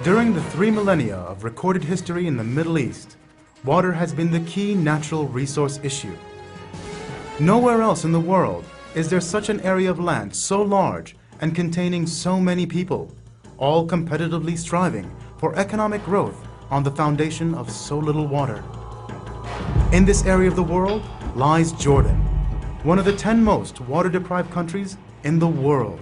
During the 3 millennia of recorded history in the Middle East, water has been the key natural resource issue. Nowhere else in the world is there such an area of land so large and containing so many people, all competitively striving for economic growth on the foundation of so little water. In this area of the world lies Jordan, one of the 10 most water-deprived countries in the world.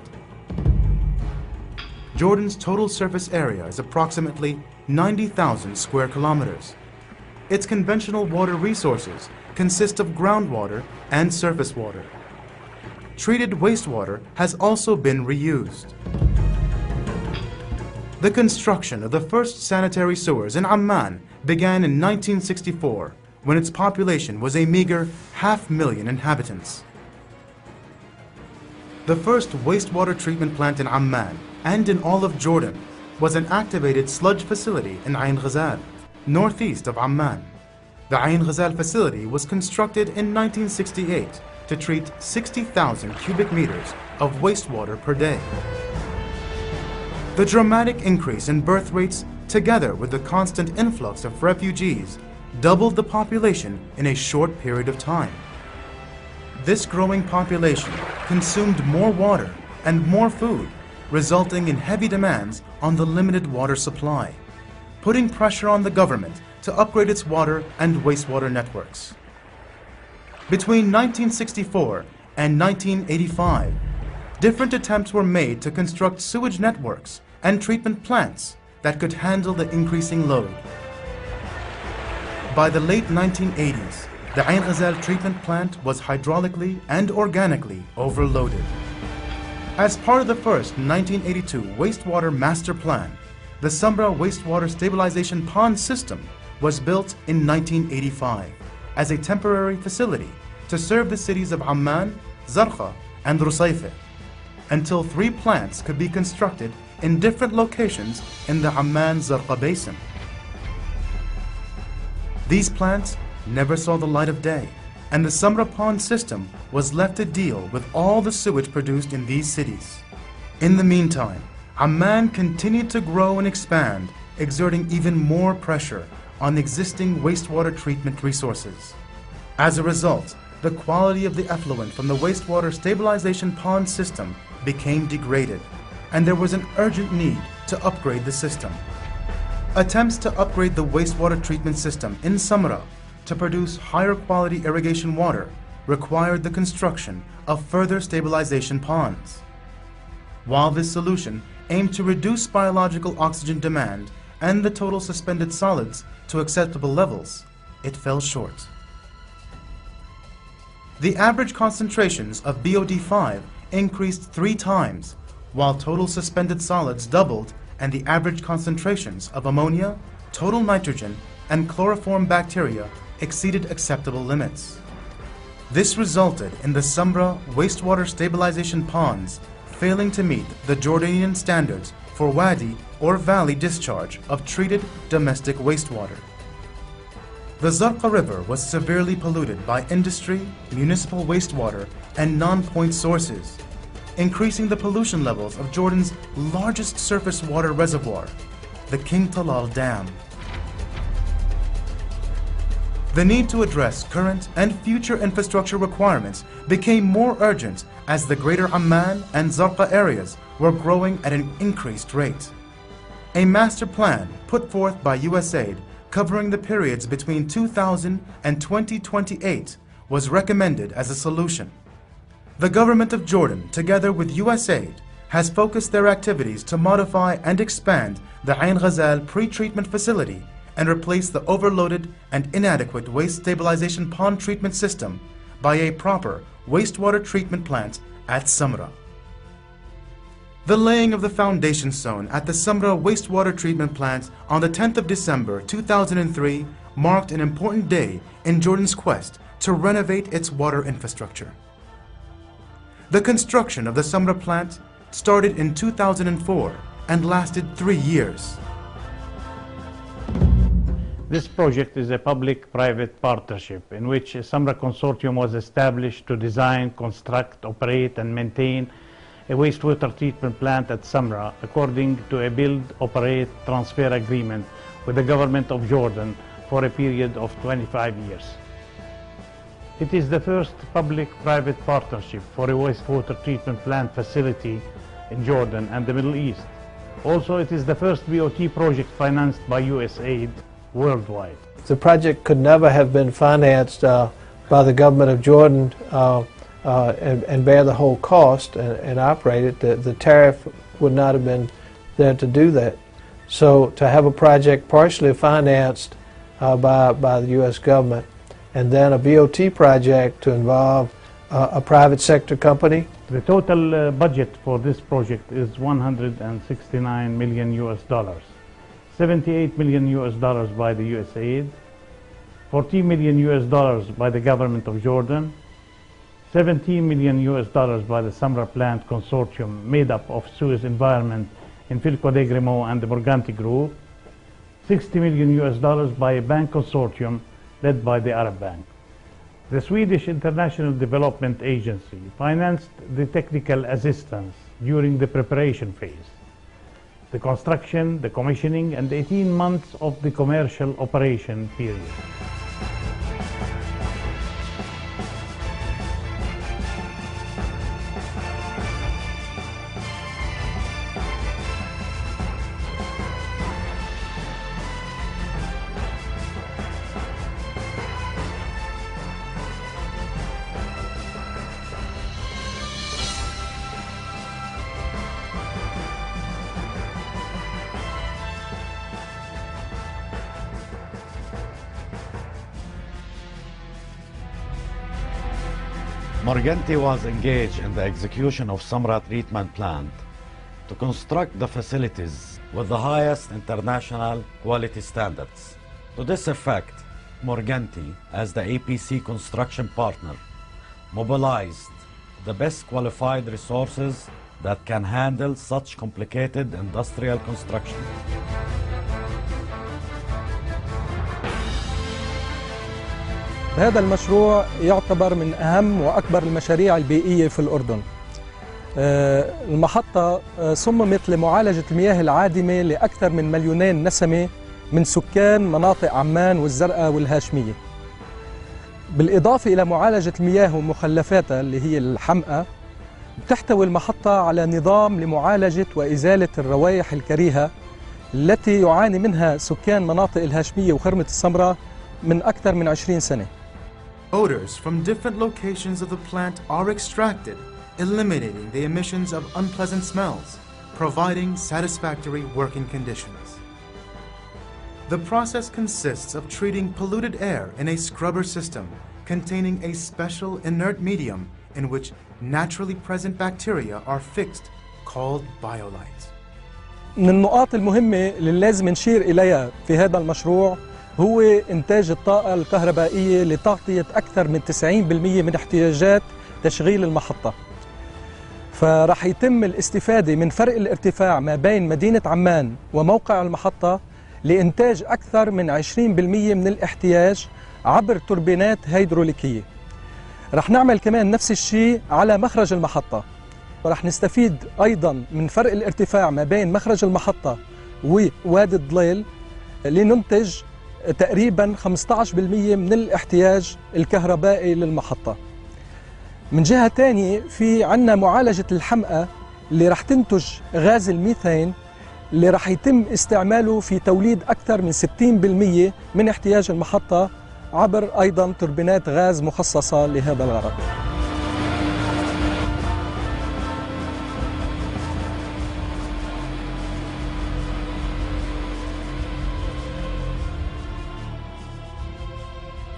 Jordan's total surface area is approximately 90,000 square kilometers. Its conventional water resources consist of groundwater and surface water. Treated wastewater has also been reused. The construction of the first sanitary sewers in Amman began in 1964, when its population was a meager 500,000 inhabitants. The first wastewater treatment plant in Amman and in all of Jordan was an activated sludge facility in Ain Ghazal, northeast of Amman. The Ain Ghazal facility was constructed in 1968 to treat 60,000 cubic meters of wastewater per day. The dramatic increase in birth rates, together with the constant influx of refugees, doubled the population in a short period of time. This growing population consumed more water and more food, resulting in heavy demands on the limited water supply, putting pressure on the government to upgrade its water and wastewater networks. Between 1964 and 1985, different attempts were made to construct sewage networks and treatment plants that could handle the increasing load. By the late 1980s, the Ain Ghazal treatment plant was hydraulically and organically overloaded. As part of the first 1982 wastewater master plan, the Samra wastewater stabilization pond system was built in 1985 as a temporary facility to serve the cities of Amman, Zarqa, and Rusayfa, until 3 plants could be constructed in different locations in the Amman-Zarqa basin. These plants never saw the light of day, and the Samra pond system was left to deal with all the sewage produced in these cities. In the meantime, Amman continued to grow and expand, exerting even more pressure on existing wastewater treatment resources. As a result, the quality of the effluent from the wastewater stabilization pond system became degraded, and there was an urgent need to upgrade the system. Attempts to upgrade the wastewater treatment system in Samra to produce higher quality irrigation water required the construction of further stabilization ponds. While this solution aimed to reduce biological oxygen demand and the total suspended solids to acceptable levels, it fell short. The average concentrations of BOD5 increased 3 times, while total suspended solids doubled and the average concentrations of ammonia, total nitrogen, and chloroform bacteria exceeded acceptable limits. This resulted in the Samra wastewater stabilization ponds failing to meet the Jordanian standards for wadi or valley discharge of treated domestic wastewater. The Zarqa River was severely polluted by industry, municipal wastewater, and non-point sources, increasing the pollution levels of Jordan's largest surface water reservoir, the King Talal Dam. The need to address current and future infrastructure requirements became more urgent as the greater Amman and Zarqa areas were growing at an increased rate. A master plan put forth by USAID covering the periods between 2000 and 2028 was recommended as a solution. The government of Jordan, together with USAID, has focused their activities to modify and expand the Ain Ghazal pre-treatment facility and replace the overloaded and inadequate waste stabilization pond treatment system by a proper wastewater treatment plant at Samra. The laying of the foundation stone at the Samra wastewater treatment plant on the 10th of December 2003 marked an important day in Jordan's quest to renovate its water infrastructure. The construction of the Samra plant started in 2004 and lasted 3 years. This project is a public-private partnership in which a Samra consortium was established to design, construct, operate, and maintain a wastewater treatment plant at Samra according to a build, operate, transfer agreement with the government of Jordan for a period of 25 years. It is the first public-private partnership for a wastewater treatment plant facility in Jordan and the Middle East. Also, it is the first BOT project financed by USAID worldwide. The project could never have been financed by the government of Jordan and bear the whole cost and operate it. The tariff would not have been there to do that. So to have a project partially financed by the U.S. government and then a BOT project to involve a private sector company. The total budget for this project is $169 million US, $78 million US by the USAID, $14 million US by the government of Jordan, $17 million US by the Samra Plant Consortium made up of Suez Environment, Infilco de Grimo and the Morganti Group, $60 million US by a bank consortium led by the Arab Bank. The Swedish International Development Agency financed the technical assistance during the preparation phase, the construction, the commissioning, and 18 months of the commercial operation period. Morganti was engaged in the execution of Samra treatment plant to construct the facilities with the highest international quality standards. To this effect, Morganti, as the APC construction partner, mobilized the best qualified resources that can handle such complicated industrial construction. هذا المشروع يعتبر من أهم وأكبر المشاريع البيئية في الأردن. المحطة صممت لمعالجة المياه العادمة لأكثر من 2,000,000 نسمة من سكان مناطق عمان والزرقاء والهاشمية. بالإضافة إلى معالجة المياه ومخلفاتها اللي هي الحمأة، تحتوي المحطة على نظام لمعالجة وإزالة الروائح الكريهة التي يعاني منها سكان مناطق الهاشمية وخرمة السمراء من أكثر من 20 سنة. Odors from different locations of the plant are extracted, eliminating the emissions of unpleasant smells, providing satisfactory working conditions. The process consists of treating polluted air in a scrubber system containing a special inert medium in which naturally present bacteria are fixed, called biolites. من النقاط المهمة اللي لازم نشير إليها في هذا المشروع هو إنتاج الطاقة الكهربائية لتغطية أكثر من 90% من احتياجات تشغيل المحطة. فرح يتم الاستفادة من فرق الارتفاع ما بين مدينة عمان وموقع المحطة لإنتاج أكثر من 20% من الاحتياج عبر توربينات هيدروليكية. رح نعمل كمان نفس الشيء على مخرج المحطة، ورح نستفيد أيضا من فرق الارتفاع ما بين مخرج المحطة ووادي الضليل لننتج تقريبا 15% من الاحتياج الكهربائي للمحطة. من جهة تانية في عنا معالجة الحمأة اللي رح تنتج غاز الميثان اللي رح يتم استعماله في توليد أكثر من 60% من احتياج المحطة عبر أيضا توربينات غاز مخصصة لهذا الغرض.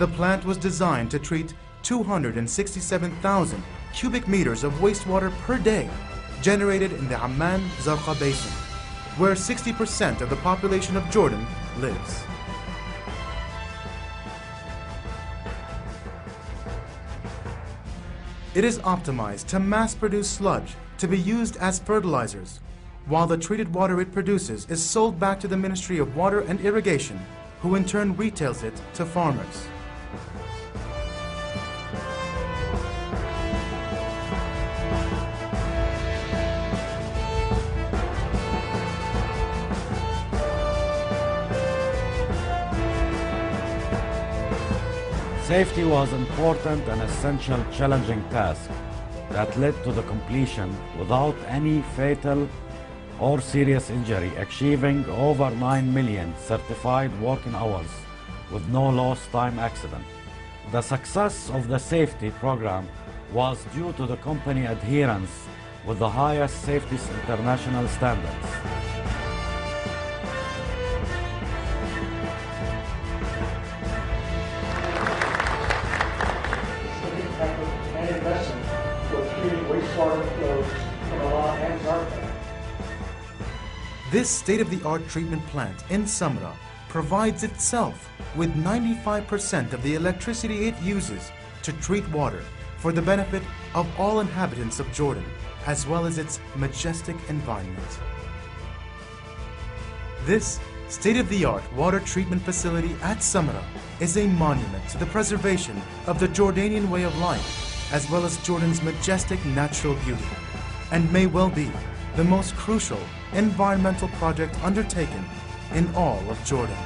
The plant was designed to treat 267,000 cubic meters of wastewater per day generated in the Amman-Zarqa Basin, where 60% of the population of Jordan lives. It is optimized to mass-produce sludge to be used as fertilizers, while the treated water it produces is sold back to the Ministry of Water and Irrigation, who in turn retails it to farmers. Safety was important and essential challenging task that led to the completion without any fatal or serious injury, achieving over 9 million certified working hours with no lost time accident. The success of the safety program was due to the company adherence with the highest safety international standards. And investment for treating wastewater flows from a lot and Zarqa. This state-of-the-art treatment plant in Samra provides itself with 95% of the electricity it uses to treat water for the benefit of all inhabitants of Jordan, as well as its majestic environment. This state-of-the-art water treatment facility at Samra is a monument to the preservation of the Jordanian way of life, as well as Jordan's majestic natural beauty, and may well be the most crucial environmental project undertaken in all of Jordan.